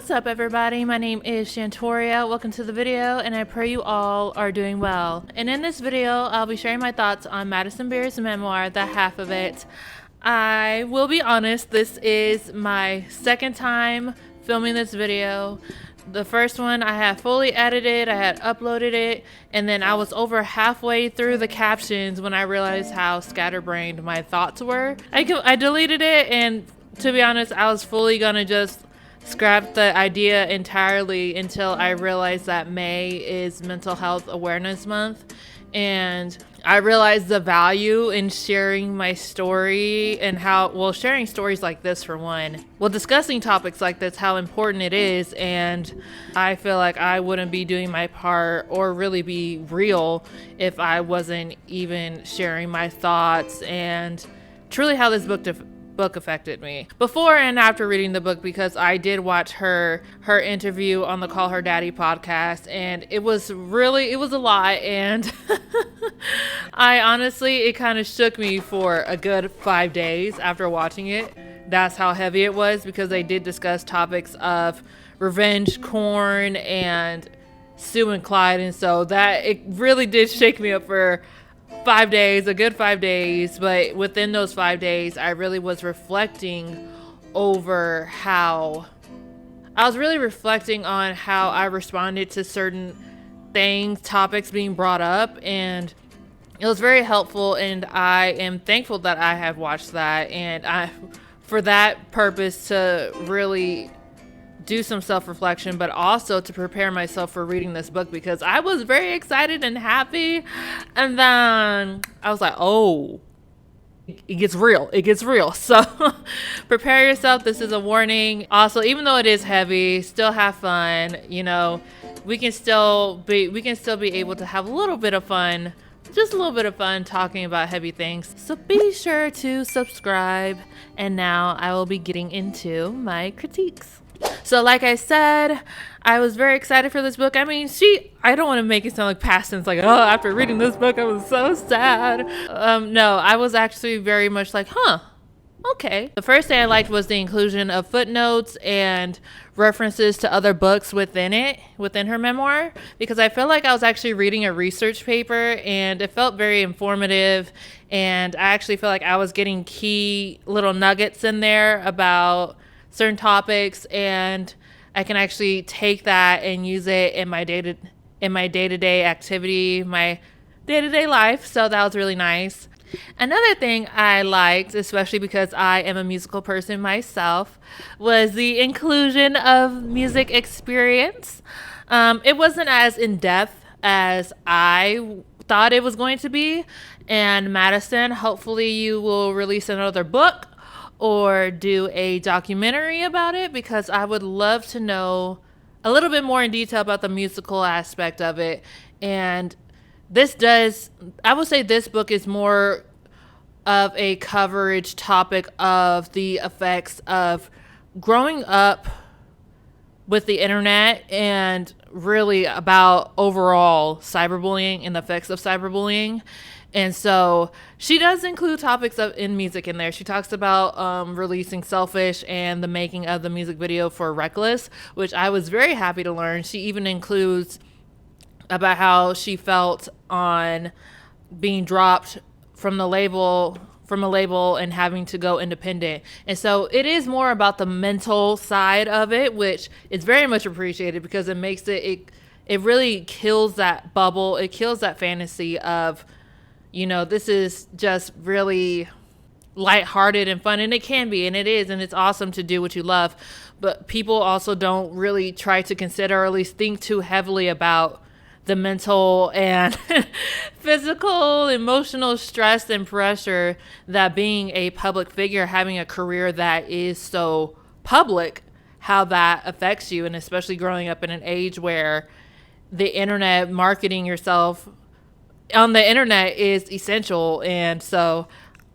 What's up, everybody? My name is Shantoria. Welcome to the video, and I pray you all are doing well. And in this video, I'll be sharing my thoughts on Madison Beer's memoir, the half of it. I will be honest, this is my second time filming this video. The first one I had fully edited, I had uploaded it, and then I was over halfway through the captions when I realized how scatterbrained my thoughts were. I deleted it, and to be honest, I was fully gonna just scrap the idea entirely until I realized that May is Mental Health Awareness Month, and I realized the value in sharing my story and sharing stories like this for one. Discussing topics like this, how important it is, and I feel like I wouldn't be doing my part or really be real if I wasn't even sharing my thoughts and truly how this book affected me before and after reading the book, because I did watch her interview on the Call Her Daddy podcast, and it was a lot, and I honestly, it kind of shook me for a good 5 days after watching it. That's how heavy it was, because they did discuss topics of revenge porn and Sue and Clyde, and so that it really did shake me up for 5 days, a good 5 days. But within those 5 days, I really was reflecting over how on how I responded to certain things, topics being brought up, and it was very helpful, and I am thankful that I have watched that, and for that purpose to really do some self-reflection, but also to prepare myself for reading this book, because I was very excited and happy, and then I was like, oh, it gets real. So prepare yourself. This is a warning. Also, even though it is heavy, still have fun. We can still be able to have a little bit of fun, just a little bit of fun talking about heavy things. So be sure to subscribe, and now I will be getting into my critiques. So like I said, I was very excited for this book. I don't want to make it sound like past tense, like, oh, after reading this book, I was so sad. No, I was actually very much like, okay. The first thing I liked was the inclusion of footnotes and references to other books within her memoir, because I felt like I was actually reading a research paper, and it felt very informative, and I actually felt like I was getting key little nuggets in there about certain topics, and I can actually take that and use it in my day-to-day activity, my day-to-day life. So that was really nice. Another thing I liked, especially because I am a musical person myself, was the inclusion of music experience. It wasn't as in-depth as I thought it was going to be. And Madison, hopefully you will release another book or do a documentary about it, because I would love to know a little bit more in detail about the musical aspect of it. And I would say this book is more of a coverage topic of the effects of growing up with the internet, and really about overall cyberbullying and the effects of cyberbullying. And so she does include topics in music in there. She talks about releasing Selfish and the making of the music video for Reckless, which I was very happy to learn. She even includes about how she felt on being dropped from a label and having to go independent. And so it is more about the mental side of it, which is very much appreciated, because it makes it really kills that bubble. It kills that fantasy of, this is just really lighthearted and fun, and it can be, and it is, and it's awesome to do what you love. But people also don't really try to consider, or at least think too heavily about, the mental and physical, emotional stress and pressure that being a public figure, having a career that is so public, how that affects you. And especially growing up in an age where the internet, marketing yourself on the internet is essential. And so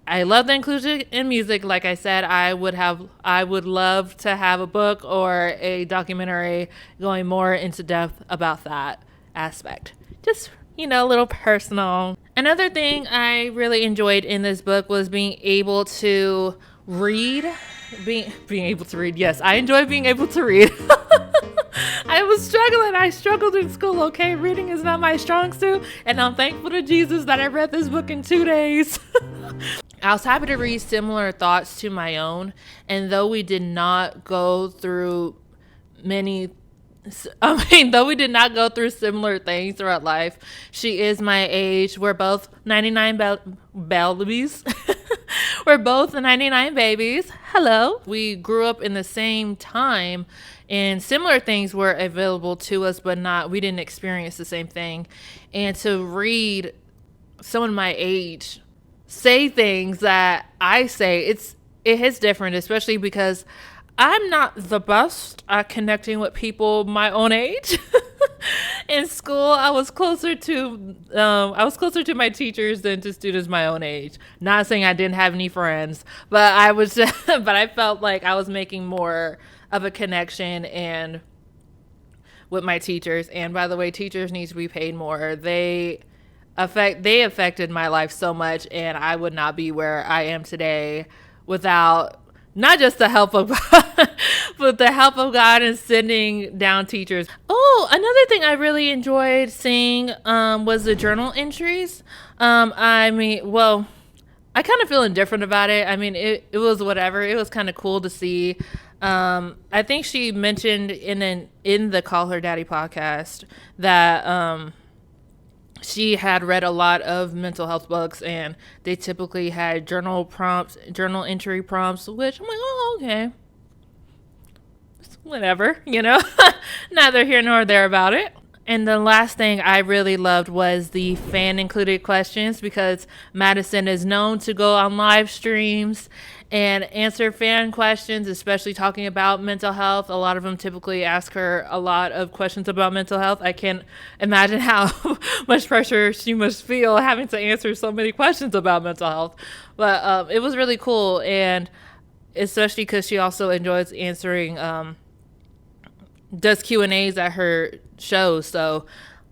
I love the inclusion in music. Like I said, I would love to have a book or a documentary going more into depth about that aspect. Just, a little personal. Another thing I really enjoyed in this book was being able to read. Being able to read. Yes, I enjoy being able to read. I was struggling. I struggled in school, okay? Reading is not my strong suit, and I'm thankful to Jesus that I read this book in 2 days. I was happy to read similar thoughts to my own, and though we did not go through though we did not go through similar things throughout life, she is my age. We're both 99 babies. We're both 99 babies. Hello. We grew up in the same time, and similar things were available to us, but we didn't experience the same thing. And to read someone my age say things that I say, it hits different, especially because I'm not the best at connecting with people my own age. In school, I was closer to my teachers than to students my own age. Not saying I didn't have any friends, but but I felt like I was making more of a connection and with my teachers. And by the way, teachers need to be paid more. They affected my life so much, and I would not be where I am today without not just the help of God, but the help of God and sending down teachers. Oh, another thing I really enjoyed seeing was the journal entries. I kind of feel indifferent about it. I mean, it was whatever. It was kind of cool to see. I think she mentioned in the Call Her Daddy podcast that she had read a lot of mental health books, and they typically had journal entry prompts, which I'm like, oh, okay. Whatever, neither here nor there about it. And the last thing I really loved was the fan included questions, because Madison is known to go on live streams and answer fan questions, especially talking about mental health. A lot of them typically ask her a lot of questions about mental health. I can't imagine how much pressure she must feel having to answer so many questions about mental health. But it was really cool, and especially because she also enjoys answering does Q&As at her shows, so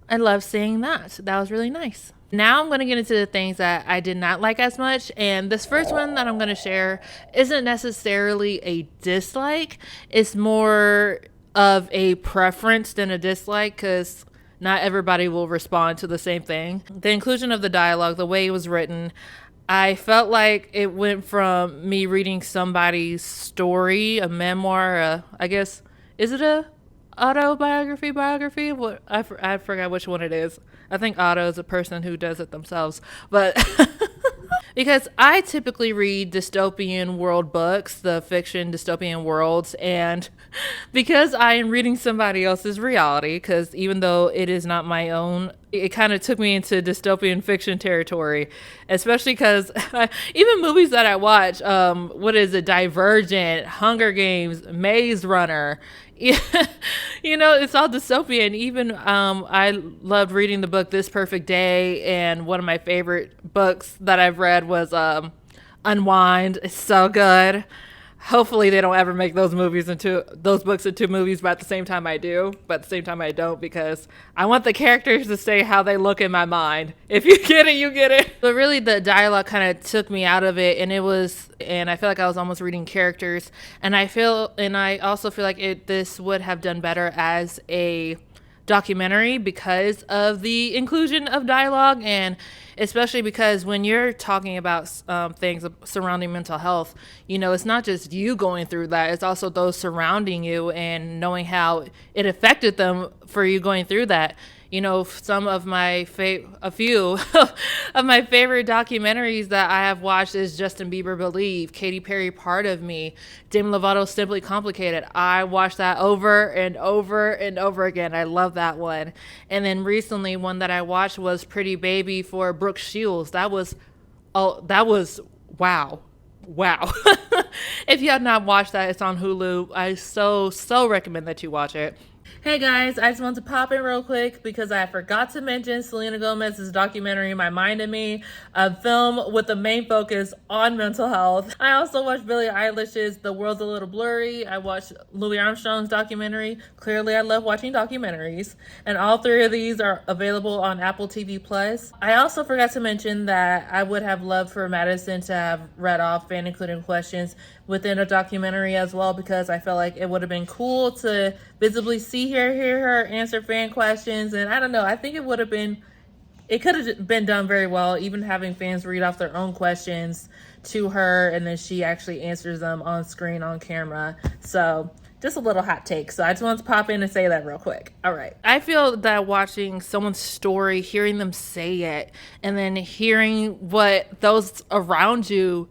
I love seeing that. That was really nice. Now I'm going to get into the things that I did not like as much, and this first one that I'm going to share isn't necessarily a dislike. It's more of a preference than a dislike, because not everybody will respond to the same thing. The inclusion of the dialogue, the way it was written, I felt like it went from me reading somebody's story, a memoir, I guess, is it a biography? What I forgot which one it is. I think auto is a person who does it themselves, but because I typically read dystopian world books, the fiction dystopian worlds, and because I am reading somebody else's reality, because even though it is not my own, it kind of took me into dystopian fiction territory, especially because even movies that I watch, what is it, Divergent, Hunger Games, Maze Runner, it's all dystopian. Even I loved reading the book This Perfect Day, and one of my favorite books that I've read was Unwind. It's so good. Hopefully they don't ever make those books into movies, but at the same time I do, but at the same time I don't, because I want the characters to say how they look in my mind. If you get it, you get it. But really the dialogue kind of took me out of it, and I feel like I was almost reading characters, and I also feel like this would have done better as a documentary because of the inclusion of dialogue, and especially because when you're talking about things surrounding mental health, it's not just you going through that, it's also those surrounding you and knowing how it affected them for you going through that. Some of a few of my favorite documentaries that I have watched is Justin Bieber Believe, Katy Perry Part of Me, Demi Lovato's Simply Complicated. I watched that over and over and over again. I love that one. And then recently, one that I watched was Pretty Baby for Brooke Shields. That was wow. If you have not watched that, it's on Hulu. I so recommend that you watch it. Hey guys, I just want to pop in real quick because I forgot to mention Selena Gomez's documentary, My Mind and Me, a film with the main focus on mental health. I also watched Billie Eilish's The World's a Little Blurry. I watched Louis Armstrong's documentary. Clearly, I love watching documentaries. And all three of these are available on Apple TV+. I also forgot to mention that I would have loved for Madison to have read off fan including questions within a documentary as well, because I feel like it would have been cool to visibly hear her answer fan questions. And I don't know, I think it could have been done very well, even having fans read off their own questions to her, and then she actually answers them on screen, on camera. So just a little hot take. So I just wanted to pop in and say that real quick. All right. I feel that watching someone's story, hearing them say it, and then hearing what those around you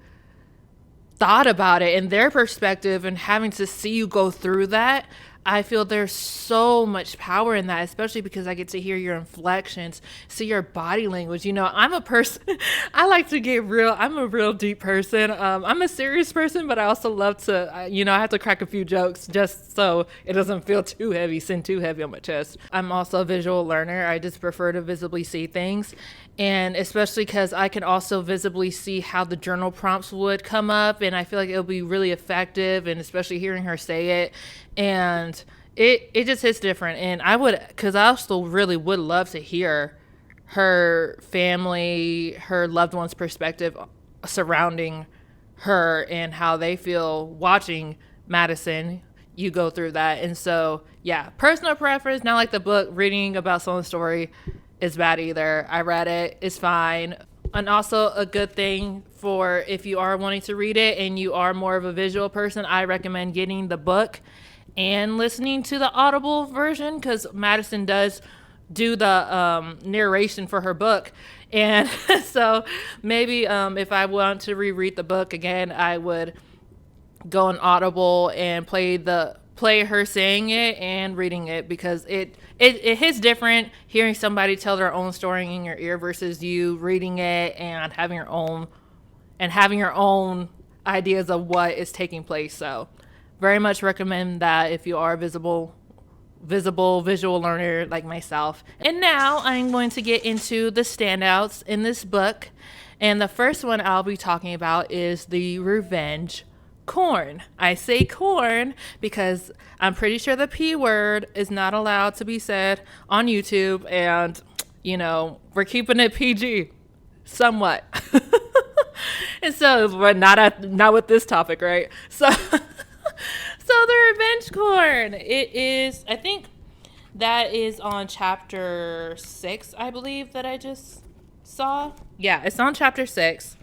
thought about it and their perspective, and having to see you go through that, I feel there's so much power in that, especially because I get to hear your inflections, see your body language. You know, I'm a person, I like to get real. I'm a real deep person. I'm a serious person, but I also love to, I have to crack a few jokes just so it doesn't feel too heavy, send too heavy on my chest. I'm also a visual learner. I just prefer to visibly see things. And especially because I can also visibly see how the journal prompts would come up, and I feel like it'll be really effective, and especially hearing her say it, and it just hits different. And because I also really would love to hear her family, her loved ones' perspective surrounding her and how they feel watching Madison, you go through that. And so, yeah, personal preference, not like the book, reading about someone's story is bad either. I read it, it's fine. And also a good thing for if you are wanting to read it and you are more of a visual person, I recommend getting the book and listening to the Audible version, because Madison does do the narration for her book. And so maybe if I want to reread the book again, I would go on Audible and play her saying it and reading it, because it hits different hearing somebody tell their own story in your ear versus you reading it and having your own ideas of what is taking place. So very much recommend that if you are a visual learner like myself. And now I'm going to get into the standouts in this book. And the first one I'll be talking about is the revenge corn. I say corn because I'm pretty sure the P word is not allowed to be said on YouTube, and we're keeping it PG somewhat. And so, but not with this topic, right? So the revenge corn, it is, I think that is on chapter 6, I believe, that I just saw. Yeah, it's on chapter 6.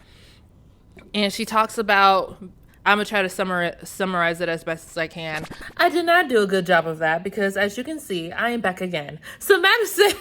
And she talks about, I'm going to try to summarize it as best as I can. I did not do a good job of that because, as you can see, I am back again. So Madison,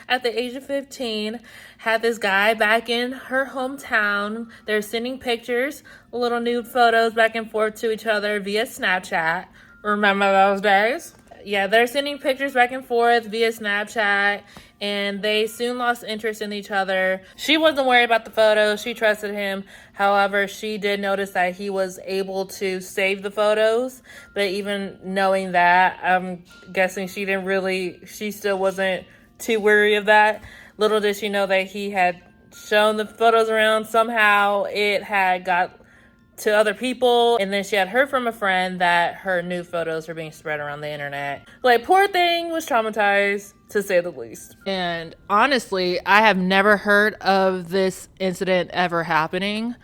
at the age of 15, had this guy back in her hometown. They're sending pictures, little nude photos back and forth to each other via Snapchat. Remember those days? Yeah, they're sending pictures back and forth via Snapchat, and they soon lost interest in each other. She wasn't worried about the photos. She trusted him. However, she did notice that he was able to save the photos. But even knowing that, I'm guessing she still wasn't too wary of that. Little did she know that he had shown the photos around. Somehow it had got to other people, and then she had heard from a friend that her nude photos were being spread around the internet. Like, poor thing was traumatized, to say the least. And honestly, I have never heard of this incident ever happening.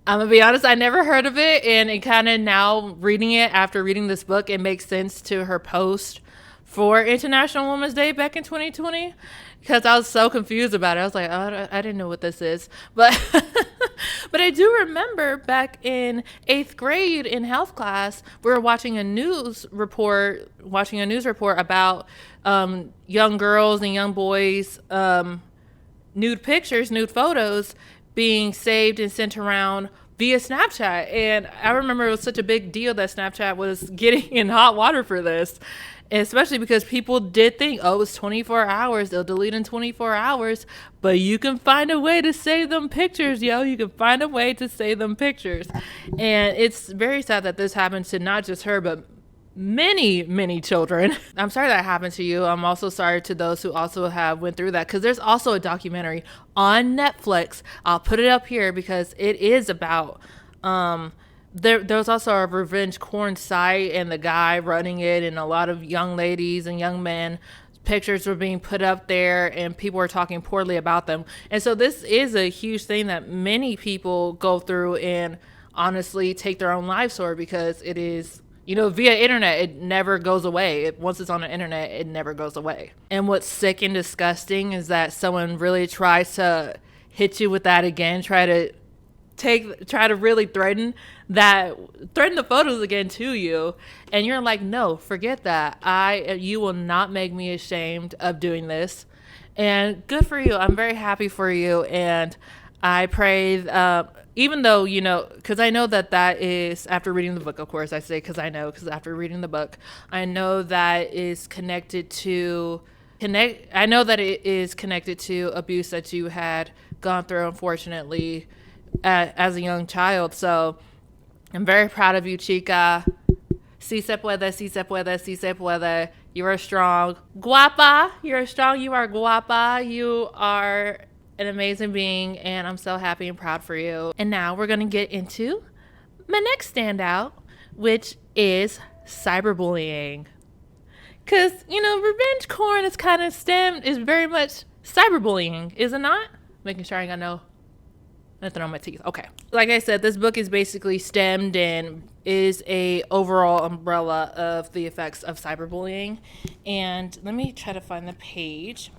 I'm gonna be honest, I never heard of it, and it kind of, now reading it after reading this book, it makes sense to her post for International Women's Day back in 2020, because I was so confused about it. I was like, oh, I didn't know what this is. But but I do remember back in 8th grade in health class, we were watching a news report about young girls and young boys' nude photos being saved and sent around via Snapchat. And I remember it was such a big deal that Snapchat was getting in hot water for this. Especially because people did think, oh, it's 24 hours. They'll delete in 24 hours. But you can find a way to save them pictures, yo. You can find a way to save them pictures. And it's very sad that this happened to not just her, but many, many children. I'm sorry that happened to you. I'm also sorry to those who also have went through that, because there's also a documentary on Netflix. I'll put it up here because it is about... There was also a revenge corn site, and the guy running it, and a lot of young ladies and young men pictures were being put up there and people were talking poorly about them. And so this is a huge thing that many people go through and honestly take their own lives for, because it is, you know, via internet, it never goes away. Once it's on the internet, it never goes away. And what's sick and disgusting is that someone really tries to hit you with that again, try to really threaten the photos again to you, and you're like, no, forget that. You will not make me ashamed of doing this. And good for you. I'm very happy for you. And I pray, even though, you know, because I know that is, after reading the book, of course I say because after reading the book, I know that is connected to abuse that you had gone through, unfortunately, as a young child. So I'm very proud of you, chica. Si se puede, si se puede, si se puede. You are strong. Guapa. You're strong. You are guapa. You are an amazing being, and I'm so happy and proud for you. And now we're going to get into my next standout, which is cyberbullying. Because, you know, revenge porn is very much cyberbullying, is it not? Making sure I got nothing on my teeth. Okay. Like I said, this book is basically stemmed and is a overall umbrella of the effects of cyberbullying. And let me try to find the page,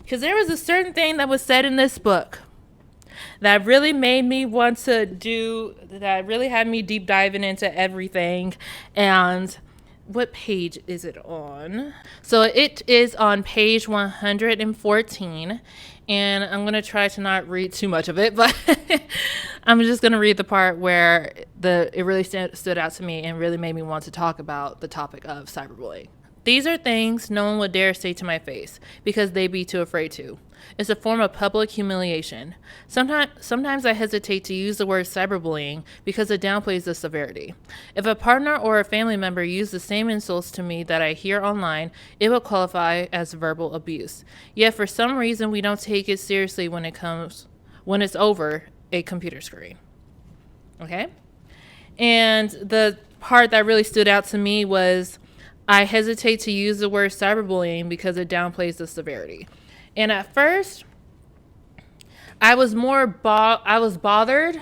because there was a certain thing that was said in this book that really made me that really had me deep diving into everything. And what page is it on? So it is on page 114. And I'm going to try to not read too much of it, but I'm just going to read the part where it really stood out to me and really made me want to talk about the topic of cyberbullying. These are things no one would dare say to my face because they'd be too afraid to. It's a form of public humiliation. Sometimes I hesitate to use the word cyberbullying because it downplays the severity. If a partner or a family member used the same insults to me that I hear online, it will qualify as verbal abuse. Yet for some reason we don't take it seriously when it's over a computer screen. Okay? And the part that really stood out to me was, I hesitate to use the word cyberbullying because it downplays the severity. And at first, I was bothered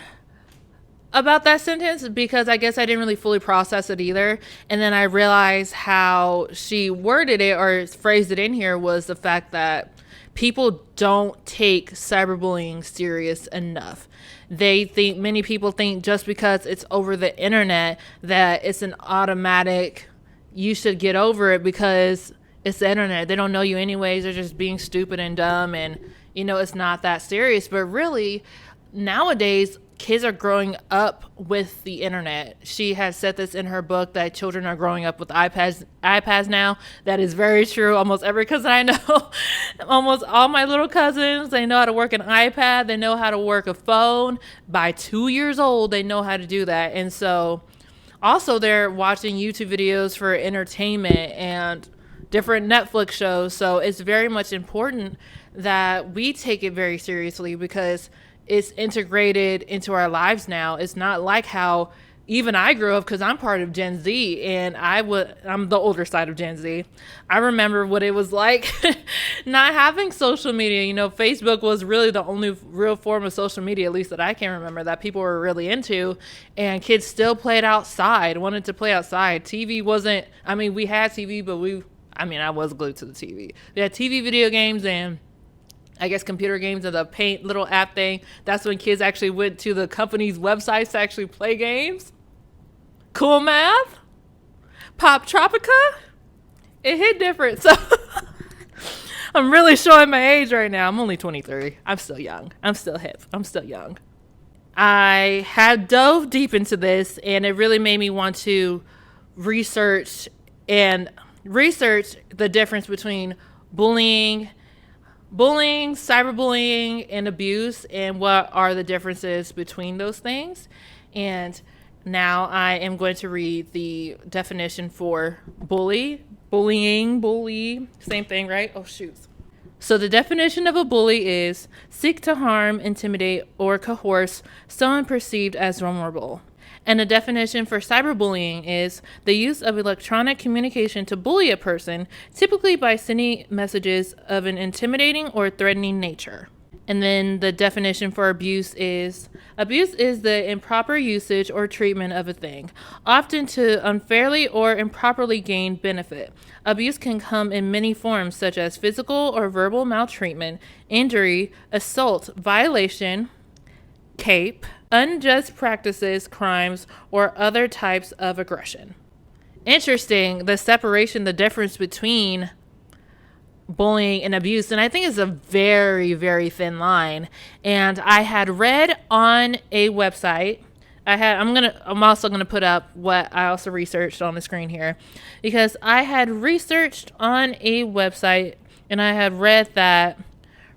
about that sentence because I guess I didn't really fully process it either. And then I realized how she worded it or phrased it in here was the fact that people don't take cyberbullying serious enough. Many people think just because it's over the internet that it's an automatic, you should get over it because it's the internet. They don't know you anyways. They're just being stupid and dumb, and you know, it's not that serious. But really, nowadays, kids are growing up with the internet. She has said this in her book that children are growing up with iPads now. That is very true. Almost every cousin I know, almost all my little cousins, they know how to work an iPad. They know how to work a phone. By 2 years old, they know how to do that. And so also they're watching YouTube videos for entertainment and different Netflix shows. So it's very much important that we take it very seriously because it's integrated into our lives now. It's not like how even I grew up, because I'm part of Gen Z, and I'm the older side of Gen Z. I remember what it was like not having social media. You know, Facebook was really the only real form of social media, at least that I can remember, that people were really into, and kids still wanted to play outside. TV wasn't, we had TV, but I was glued to the TV. We had TV, video games, and I guess computer games, and the Paint little app thing. That's when kids actually went to the company's websites to actually play games. Cool Math, Pop Tropica. It hit different. So I'm really showing my age right now. I'm only 23. I'm still young. I'm still hip. I'm still young. I had dove deep into this, and it really made me want to research the difference between bullying, cyberbullying, and abuse, and what are the differences between those things. And now I am going to read the definition for bully, same thing, right? Oh, shoot. So the definition of a bully is seek to harm, intimidate, or coerce someone perceived as vulnerable. And the definition for cyberbullying is the use of electronic communication to bully a person, typically by sending messages of an intimidating or threatening nature. And then the definition for abuse is the improper usage or treatment of a thing, often to unfairly or improperly gain benefit. Abuse can come in many forms, such as physical or verbal maltreatment, injury, assault, violation, CAPE, unjust practices, crimes, or other types of aggression. Interesting, the separation, the difference between bullying and abuse, and I think it's a very, very thin line. And I had read on a website, I'm also gonna put up what I also researched on the screen here, because I had researched on a website and I had read that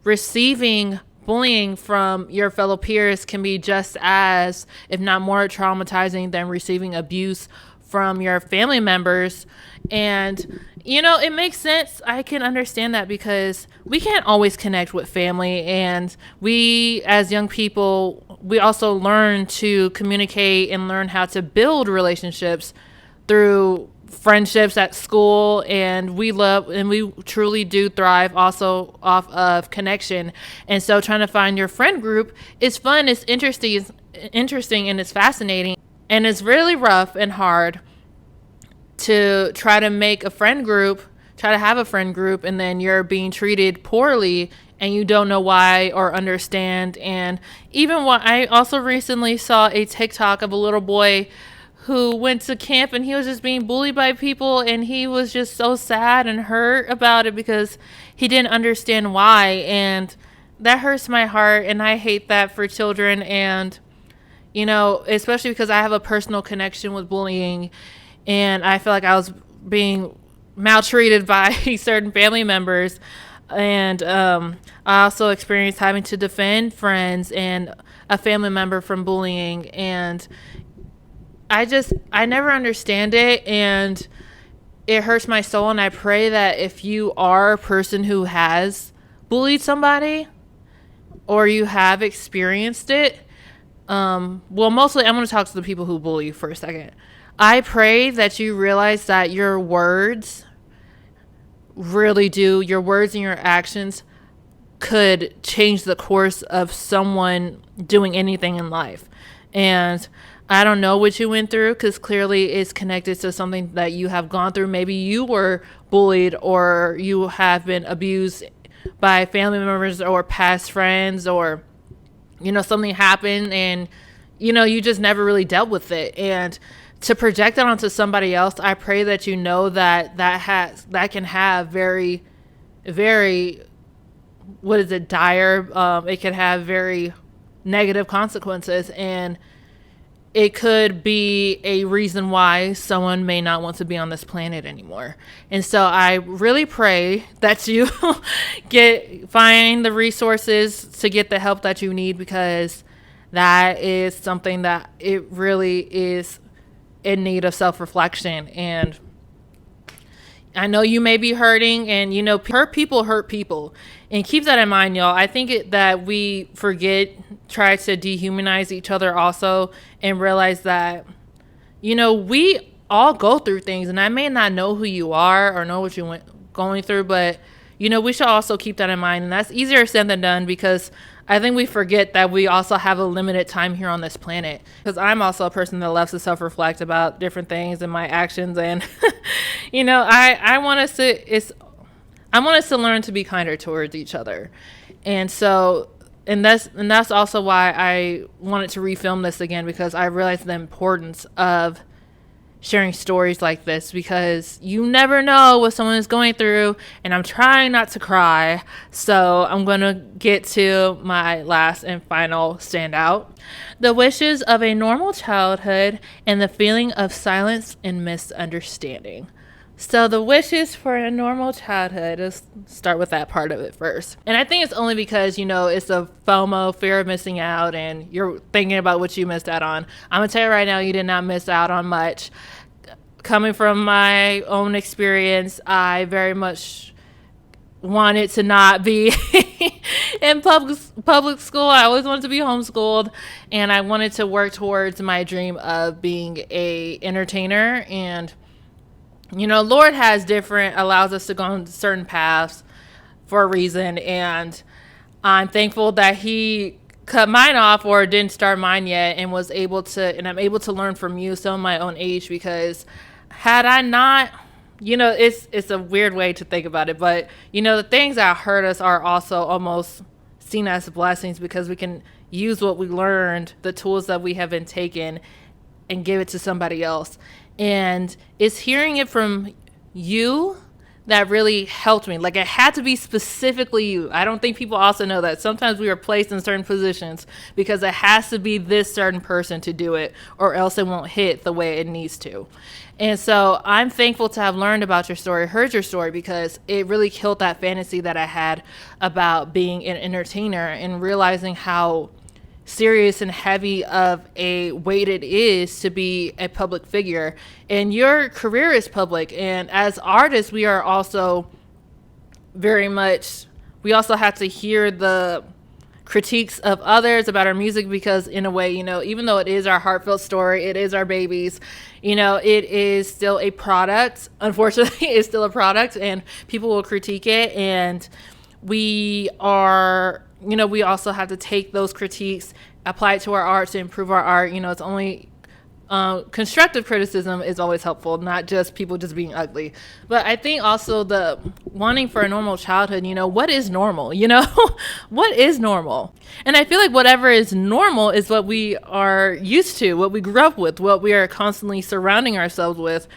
receiving bullying from your fellow peers can be just as, if not more, traumatizing than receiving abuse from your family members. And it makes sense. I can understand that because we can't always connect with family, and we as young people, we also learn to communicate and learn how to build relationships through friendships at school, and we truly do thrive also off of connection. And so trying to find your friend group is fun, it's interesting and it's fascinating, and it's really rough and hard to try to have a friend group, and then you're being treated poorly and you don't know why or understand. And even what I also recently saw a TikTok of a little boy who went to camp and he was just being bullied by people, and he was just so sad and hurt about it because he didn't understand why. And that hurts my heart, and I hate that for children. And especially because I have a personal connection with bullying, and I feel like I was being maltreated by certain family members. And I also experienced having to defend friends and a family member from bullying. And I never understand it, and it hurts my soul. And I pray that if you are a person who has bullied somebody or you have experienced it, mostly I'm going to talk to the people who bully you for a second. I pray that you realize that your words and your actions could change the course of someone doing anything in life. And I don't know what you went through, because clearly it's connected to something that you have gone through. Maybe you were bullied, or you have been abused by family members or past friends, or something happened and you just never really dealt with it. And to project that onto somebody else, I pray that that can have very, very, dire, it can have very negative consequences, and it could be a reason why someone may not want to be on this planet anymore. And so I really pray that you find the resources to get the help that you need, because that is something that it really is in need of self-reflection. And I know you may be hurting, and hurt people, and keep that in mind, y'all. I think that we try to dehumanize each other also, and realize that we all go through things, and I may not know who you are or know what you're going through, but we should also keep that in mind. And that's easier said than done, because I think we forget that we also have a limited time here on this planet. Because I'm also a person that loves to self-reflect about different things and my actions, and I want us to learn to be kinder towards each other. And so, and that's also why I wanted to refilm this again, because I realized the importance of sharing stories like this, because you never know what someone is going through. And I'm trying not to cry, so I'm going to get to my last and final standout: the wishes of a normal childhood and the feeling of silence and misunderstanding. So the wishes for a normal childhood, let's start with that part of it first. And I think it's only because, it's a FOMO, fear of missing out, and you're thinking about what you missed out on. I'm going to tell you right now, you did not miss out on much. Coming from my own experience, I very much wanted to not be in public school. I always wanted to be homeschooled, and I wanted to work towards my dream of being a entertainer. And Lord allows us to go on certain paths for a reason, and I'm thankful that He cut mine off or didn't start mine yet, and I'm able to learn from you, some of my own age, because had I not, it's a weird way to think about it, but the things that hurt us are also almost seen as blessings, because we can use what we learned, the tools that we have been taken, and give it to somebody else. And it's hearing it from you that really helped me. Like, it had to be specifically you. I don't think people also know that sometimes we are placed in certain positions because it has to be this certain person to do it, or else it won't hit the way it needs to. And so I'm thankful to have learned about your story, heard your story, because it really killed that fantasy that I had about being an entertainer, and realizing how serious and heavy of a weight it is to be a public figure. And your career is public, and as artists we are also we also have to hear the critiques of others about our music, because in a way, even though it is our heartfelt story, it is our babies, it is still a product. Unfortunately, it's still a product, and people will critique it, and we also have to take those critiques, apply it to our art to improve our art. It's only constructive criticism is always helpful, not just people just being ugly. But I think also the wanting for a normal childhood, what is normal? What is normal? And I feel like whatever is normal is what we are used to, what we grew up with, what we are constantly surrounding ourselves with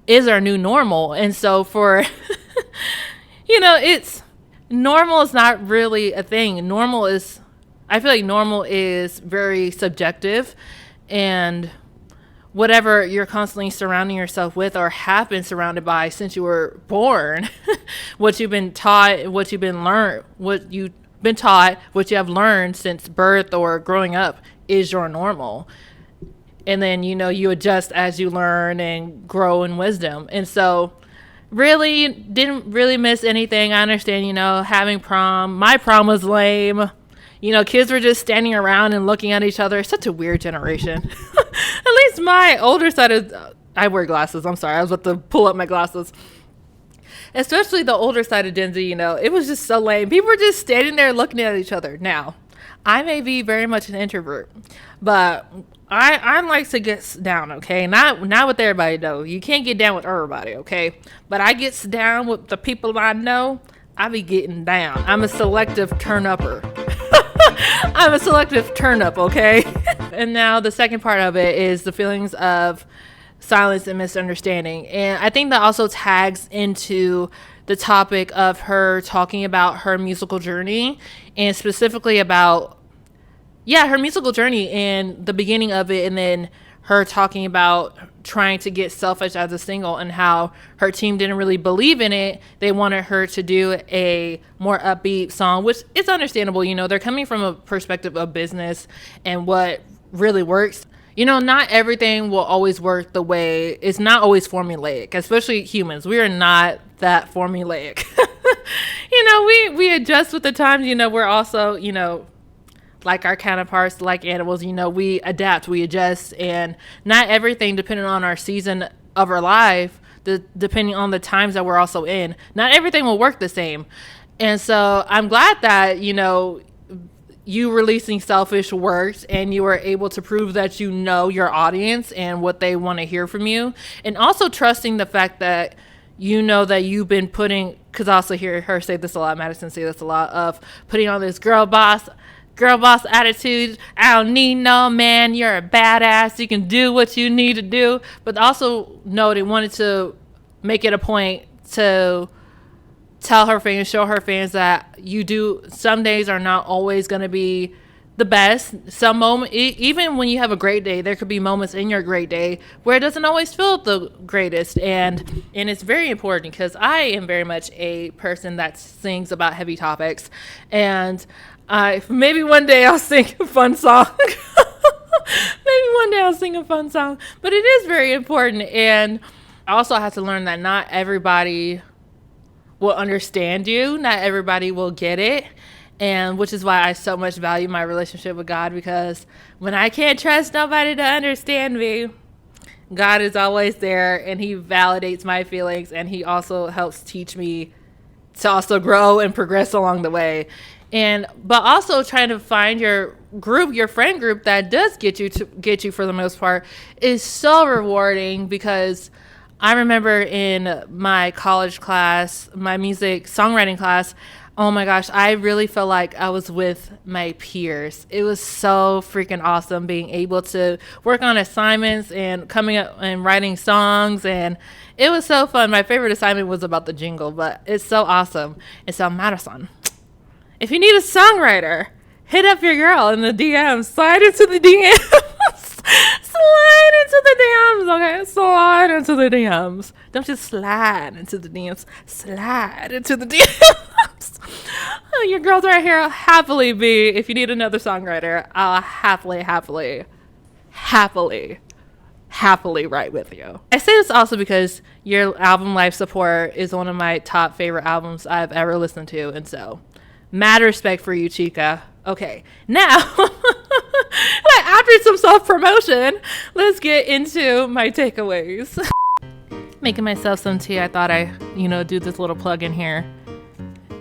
is our new normal. And so for, it's normal is not really a thing. I feel like normal is very subjective, and whatever you're constantly surrounding yourself with or have been surrounded by since you were born, what you've been taught, what you have learned since birth or growing up is your normal. And then, you adjust as you learn and grow in wisdom. And so really didn't really miss anything. I understand, having prom. My prom was lame. Kids were just standing around and looking at each other. It's such a weird generation. At least my older side I wear glasses. I'm sorry. I was about to pull up my glasses. Especially the older side of Gen Z, it was just so lame. People were just standing there looking at each other. Now, I may be very much an introvert, but I like to get down, okay? Not with everybody, though. You can't get down with everybody, okay? But I get down with the people I know. I be getting down. I'm a selective turn-upper. I'm a selective turn-up, okay? And now the second part of it is the feelings of silence and misunderstanding. And I think that also tags into the topic of her talking about her musical journey, and specifically about her musical journey and the beginning of it, and then her talking about trying to get Selfish as a single, and how her team didn't really believe in it. They wanted her to do a more upbeat song, which is understandable. They're coming from a perspective of business and what really works. Not everything will always work the way, it's not always formulaic, especially humans. We are not that formulaic. We adjust with the times. We're also, like our counterparts, like animals, we adapt, we adjust, and not everything, depending on our season of our life, depending on the times that we're also in, not everything will work the same. And so I'm glad that, you releasing Selfish worked, and you were able to prove that your audience and what they want to hear from you, and also trusting the fact that that you've been putting, because I also hear her say this a lot, Madison say this a lot, of putting on this girl boss attitude. I don't need no man, you're a badass, you can do what you need to do. But also they wanted to make it a point to tell her fans, show her fans that some days are not always going to be the best. Some moment, even when you have a great day, there could be moments in your great day where it doesn't always feel the greatest. And it's very important, because I am very much a person that sings about heavy topics, and maybe one day I'll sing a fun song. But it is very important. And I also have to learn that not everybody will understand you. Not everybody will get it. And which is why I so much value my relationship with God, because when I can't trust nobody to understand me, God is always there, and he validates my feelings, and he also helps teach me to also grow and progress along the way. And but also trying to find your group, your friend group that does get you for the most part is so rewarding, because I remember in my college class, my music songwriting class, oh my gosh, I really felt like I was with my peers. It was so freaking awesome being able to work on assignments and coming up and writing songs, and it was so fun. My favorite assignment was about the jingle, but it's so awesome. And so, Madison, if you need a songwriter, hit up your girl in the DMs. Slide into the DMs. Slide into the DMs, okay? Slide into the DMs. Don't just slide into the DMs. Slide into the DMs. Oh, your girl's right here. I'll happily be. If you need another songwriter, I'll happily write with you. I say this also because your album Life Support is one of my top favorite albums I've ever listened to, and so mad respect for you, chica. Okay, now after some self-promotion, let's get into my takeaways. Making myself some tea. I thought I do this little plug in here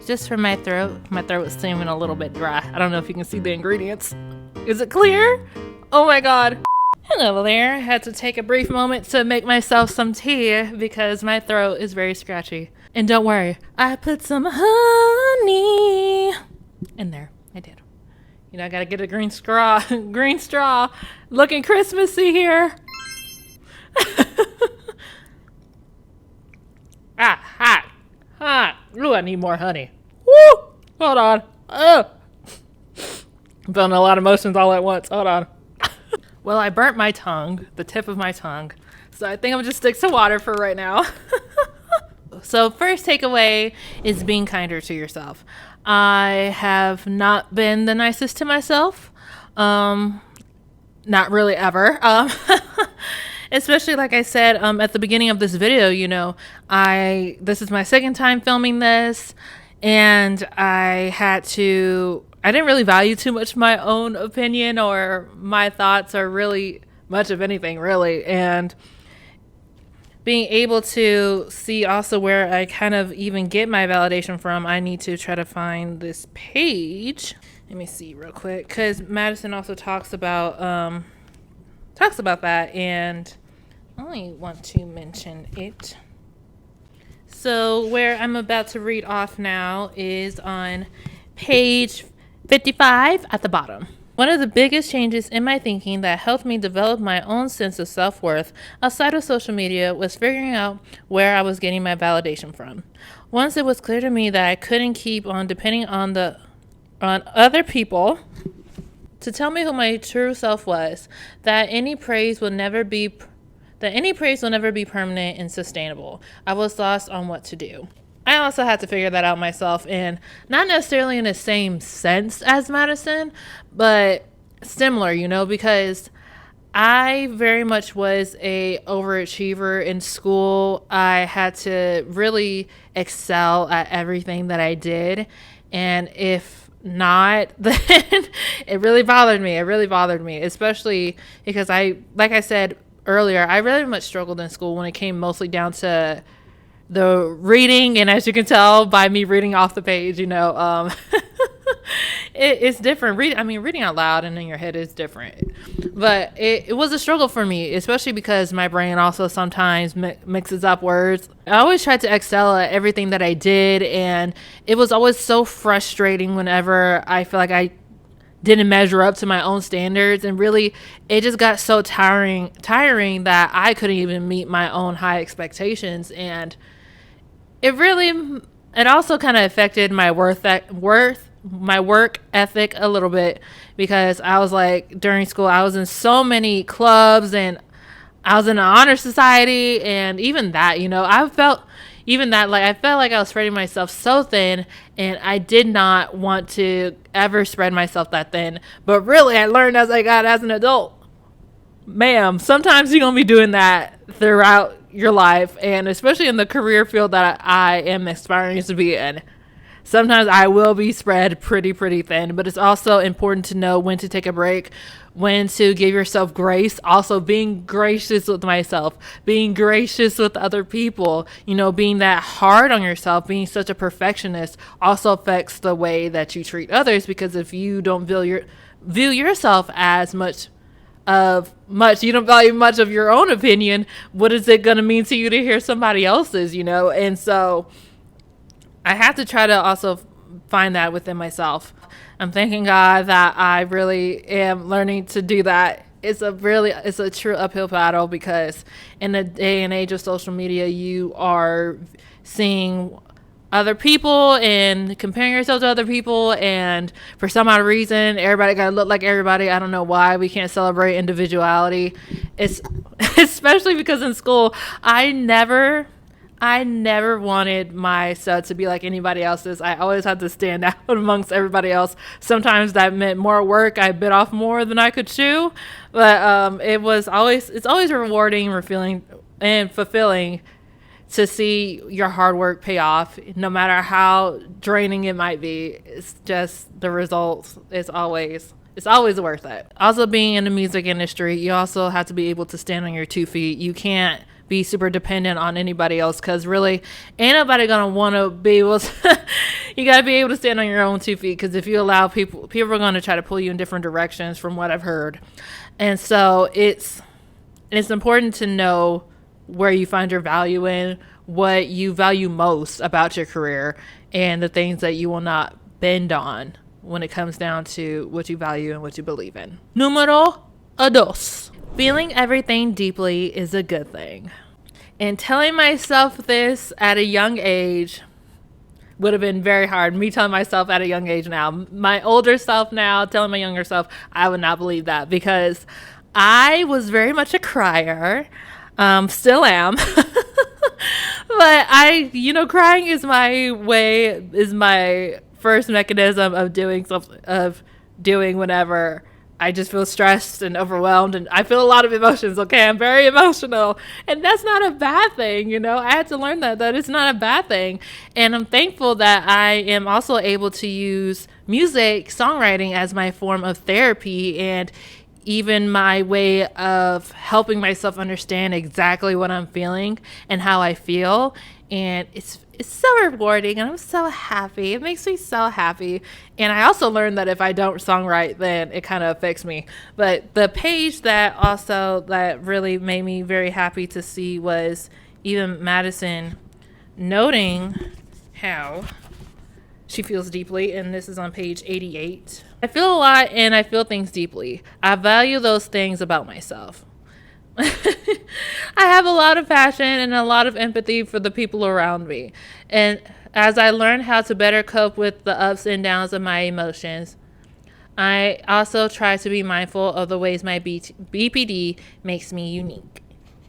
just for my throat. My throat was seeming a little bit dry. I don't know if you can see the ingredients. Is it clear? Oh my god. Hello there. I had to take a brief moment to make myself some tea because my throat is very scratchy. And don't worry, I put some honey in there. I did. I gotta get a green straw. Green straw. Looking Christmassy here. Hot. Ooh, I need more honey. Woo! Hold on. Oh. I'm feeling a lot of emotions all at once. Hold on. Well, I burnt my tongue, the tip of my tongue. So I think I'm just stick to water for right now. So first takeaway is being kinder to yourself. I have not been the nicest to myself. Not really ever. Especially like I said at the beginning of this video, this is my second time filming this, and I didn't really value too much my own opinion or my thoughts or really much of anything really. And being able to see also where I kind of even get my validation from, I need to try to find this page. Let me see real quick, because Madison also talks about that, and I want to mention it. So where I'm about to read off now is on page 55 at the bottom. One of the biggest changes in my thinking that helped me develop my own sense of self-worth outside of social media was figuring out where I was getting my validation from. Once it was clear to me that I couldn't keep on depending on other people to tell me who my true self was, that any praise will never be permanent and sustainable. I was lost on what to do. I also had to figure that out myself, and not necessarily in the same sense as Madison, but similar, because I very much was a overachiever in school. I had to really excel at everything that I did, and if not, then it really bothered me, especially because like I said earlier, I really much struggled in school when it came mostly down to the reading, and as you can tell by me reading off the page, it's different. Reading out loud and in your head is different, but it was a struggle for me, especially because my brain also sometimes mixes up words. I always tried to excel at everything that I did, and it was always so frustrating whenever I feel like I didn't measure up to my own standards, and really it just got so tiring that I couldn't even meet my own high expectations. And it also kind of affected my my work ethic a little bit, because I was like, during school I was in so many clubs, and I was in an honor society, and even that, I felt like I was spreading myself so thin, and I did not want to ever spread myself that thin. But really, I learned as I got as an adult, ma'am, sometimes you're going to be doing that throughout your life, and especially in the career field that I am aspiring to be in. sometimes I will be spread pretty thin, but it's also important to know when to take a break, when to give yourself grace. Also being gracious with myself, being gracious with other people, being that hard on yourself, being such a perfectionist also affects the way that you treat others, because if you don't view yourself as you don't value much of your own opinion, what is it going to mean to you to hear somebody else's, And so I have to try to also find that within myself. I'm thanking God that I really am learning to do that. It's a true uphill battle, because in the day and age of social media, you are seeing other people and comparing yourself to other people, and for some odd reason everybody gotta look like everybody. I don't know why we can't celebrate individuality. It's especially because in school I never wanted my stuff to be like anybody else's. I always had to stand out amongst everybody else. Sometimes that meant more work. I bit off more than I could chew, but it's always rewarding, refilling, and fulfilling to see your hard work pay off, no matter how draining it might be. It's just the results. It's always worth it. Also, being in the music industry, you also have to be able to stand on your 2 feet. You can't be super dependent on anybody else, because really ain't nobody gonna want to be able to you got to be able to stand on your own 2 feet, because if you allow people are going to try to pull you in different directions, from what I've heard. And so it's important to know where you find your value in, what you value most about your career, and the things that you will not bend on when it comes down to what you value and what you believe in. Número 2. Feeling everything deeply is a good thing. And telling myself this at a young age would have been very hard. Me telling myself at a young age now, my older self now, telling my younger self, I would not believe that, because I was very much a crier. Still am. But crying is my first mechanism of doing whenever I just feel stressed and overwhelmed, and I feel a lot of emotions. Okay, I'm very emotional, and that's not a bad thing. I had to learn that it's not a bad thing. And I'm thankful that I am also able to use music, songwriting, as my form of therapy, and even my way of helping myself understand exactly what I'm feeling and how I feel. And it's so rewarding, and I'm so happy. It makes me so happy. And I also learned that if I don't songwrite, then it kind of affects me. But the page that really made me very happy to see was even Madison noting how she feels deeply, and this is on page 88. I feel a lot, and I feel things deeply. I value those things about myself. I have a lot of passion and a lot of empathy for the people around me. And as I learn how to better cope with the ups and downs of my emotions, I also try to be mindful of the ways my BPD makes me unique.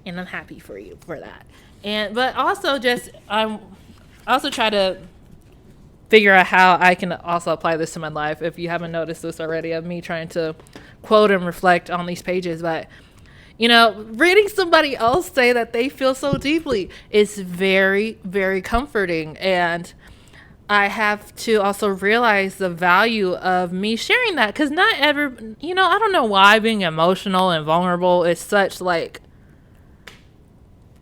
And I'm happy for you for that. But also I also try to figure out how I can also apply this to my life. If you haven't noticed this already, of me trying to quote and reflect on these pages. But reading somebody else say that they feel so deeply is very, very comforting. And I have to also realize the value of me sharing that, because not ever, I don't know why being emotional and vulnerable is such like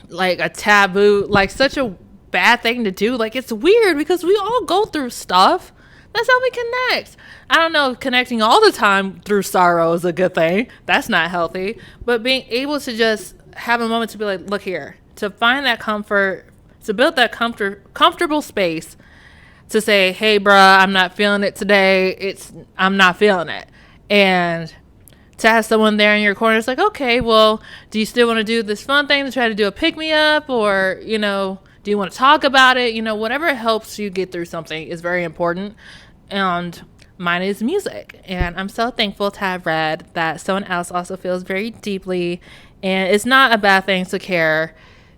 a taboo, like such a bad thing to do. Like, it's weird, because we all go through stuff. That's how we connect. I don't know, connecting all the time through sorrow is a good thing. That's not healthy. But being able to just have a moment to be like, look here, to find that comfort, to build that comfortable space to say, hey, bruh, I'm not feeling it today. I'm not feeling it. And to have someone there in your corner, it's like, okay, well, do you still want to do this fun thing to try to do a pick-me-up? Or, do you want to talk about it? Whatever helps you get through something is very important. And mine is music. And I'm so thankful to have read that someone else also feels very deeply. And it's not a bad thing to care.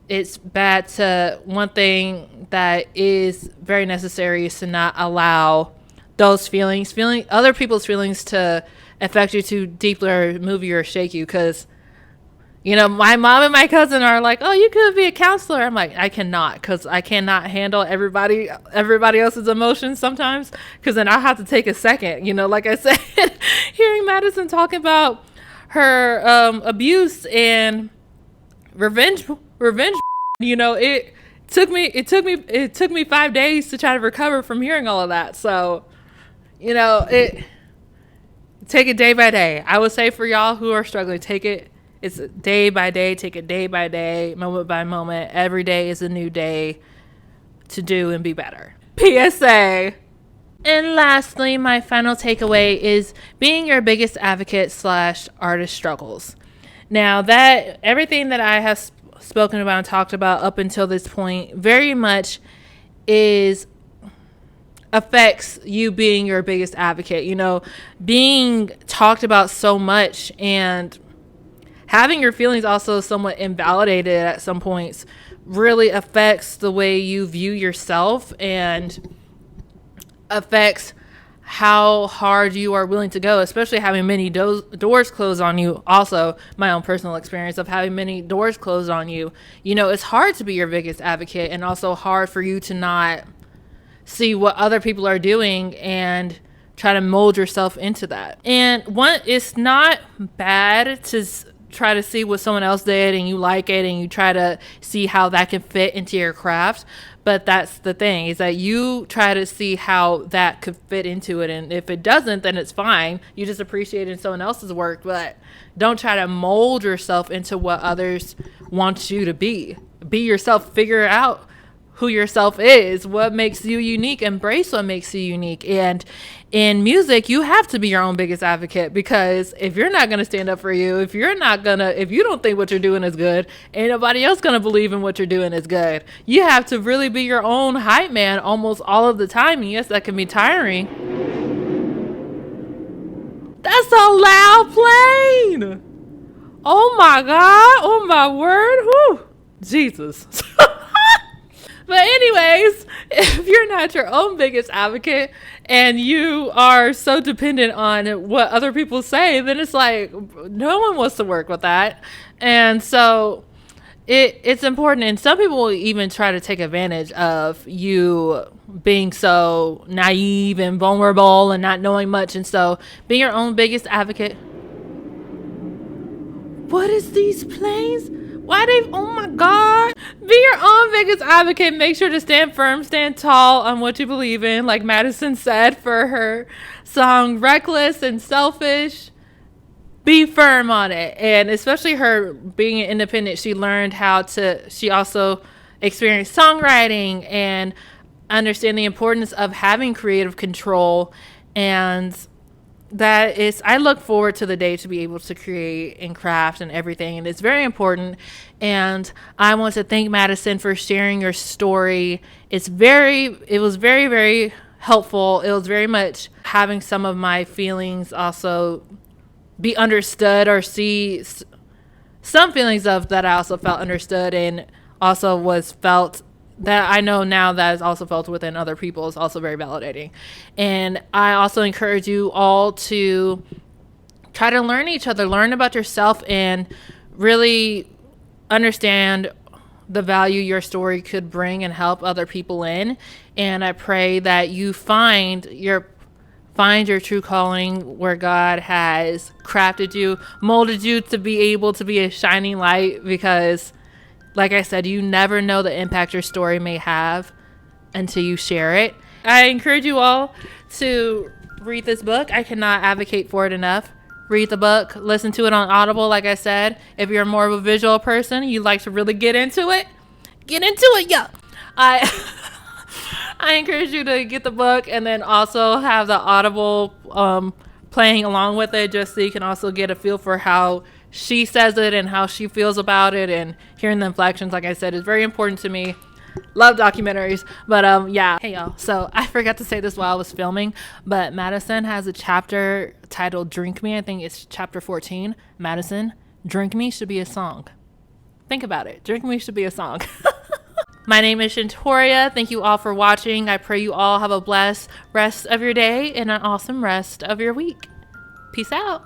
It's bad to, one thing that is very necessary is to not allow those other people's feelings to affect you too deeply or move you or shake you. Because You know, my mom and my cousin are like, oh, you could be a counselor. I'm like, I cannot, because I cannot handle everybody else's emotions sometimes, because then I'll have to take a second. You know, like I said, hearing Madison talking about her abuse and revenge, you know, it took me 5 days to try to recover from hearing all of that. So, you know, take it day by day. I would say for y'all who are struggling, it's day by day, take it day by day, moment by moment. Every day is a new day to do and be better. PSA. And lastly, my final takeaway is being your biggest advocate / artist struggles. Now, that everything that I have spoken about and talked about up until this point very much affects you being your biggest advocate. You know, being talked about so much and having your feelings also somewhat invalidated at some points really affects the way you view yourself and affects how hard you are willing to go, especially having many doors closed on you. Also, my own personal experience of having many doors closed on you. You know, it's hard to be your biggest advocate, and also hard for you to not see what other people are doing and try to mold yourself into that. And it's not bad to try to see what someone else did and you like it and you try to see how that can fit into your craft. But that's the thing, is that you try to see how that could fit into it. And if it doesn't, then it's fine. You just appreciate it in someone else's work, but don't try to mold yourself into what others want you to be. Be yourself. Figure out who yourself is, what makes you unique, embrace what makes you unique. And in music, you have to be your own biggest advocate, because if you're not going to stand up for you, if you don't think what you're doing is good, ain't nobody else going to believe in what you're doing is good. You have to really be your own hype man almost all of the time. And yes, that can be tiring. That's a loud plane. Oh my God. Oh my word. Whew. Jesus. But anyways, if you're not your own biggest advocate and you are so dependent on what other people say, then it's like no one wants to work with that. And so it's important. And some people will even try to take advantage of you being so naive and vulnerable and not knowing much. And so being your own biggest advocate. What is these planes? Oh my God. Be your own biggest advocate. Make sure to stand firm, stand tall on what you believe in. Like Madison said for her song Reckless and Selfish. Be firm on it. And especially her being an independent, she also experienced songwriting and understand the importance of having creative control. And I look forward to the day to be able to create and craft and everything. And it's very important. And I want to thank Madison for sharing your story. It was very, very helpful. It was very much having some of my feelings also be understood, or see some feelings of that I also felt understood, and also was felt that I know now that is also felt within other people is also very validating. And I also encourage you all to try to learn each other, learn about yourself, and really understand the value your story could bring and help other people in. And I pray that you find your true calling, where God has crafted you, molded you to be able to be a shining light, because like I said, you never know the impact your story may have until you share it. I encourage you all to read this book. I cannot advocate for it enough. Read the book, listen to it on Audible. Like I said, if you're more of a visual person, you like to really get into it, yeah. I encourage you to get the book, and then also have the Audible playing along with it, just so you can also get a feel for how she says it and how she feels about it, and hearing the inflections, like I said, is very important to me. Love documentaries. But yeah. Hey y'all, so I forgot to say this while I was filming, but Madison has a chapter titled Drink Me. I think it's chapter 14. Madison, Drink Me should be a song. Think about it. Drink Me should be a song. My name is Shantoria. Thank you all for watching. I pray you all have a blessed rest of your day and an awesome rest of your week. Peace out.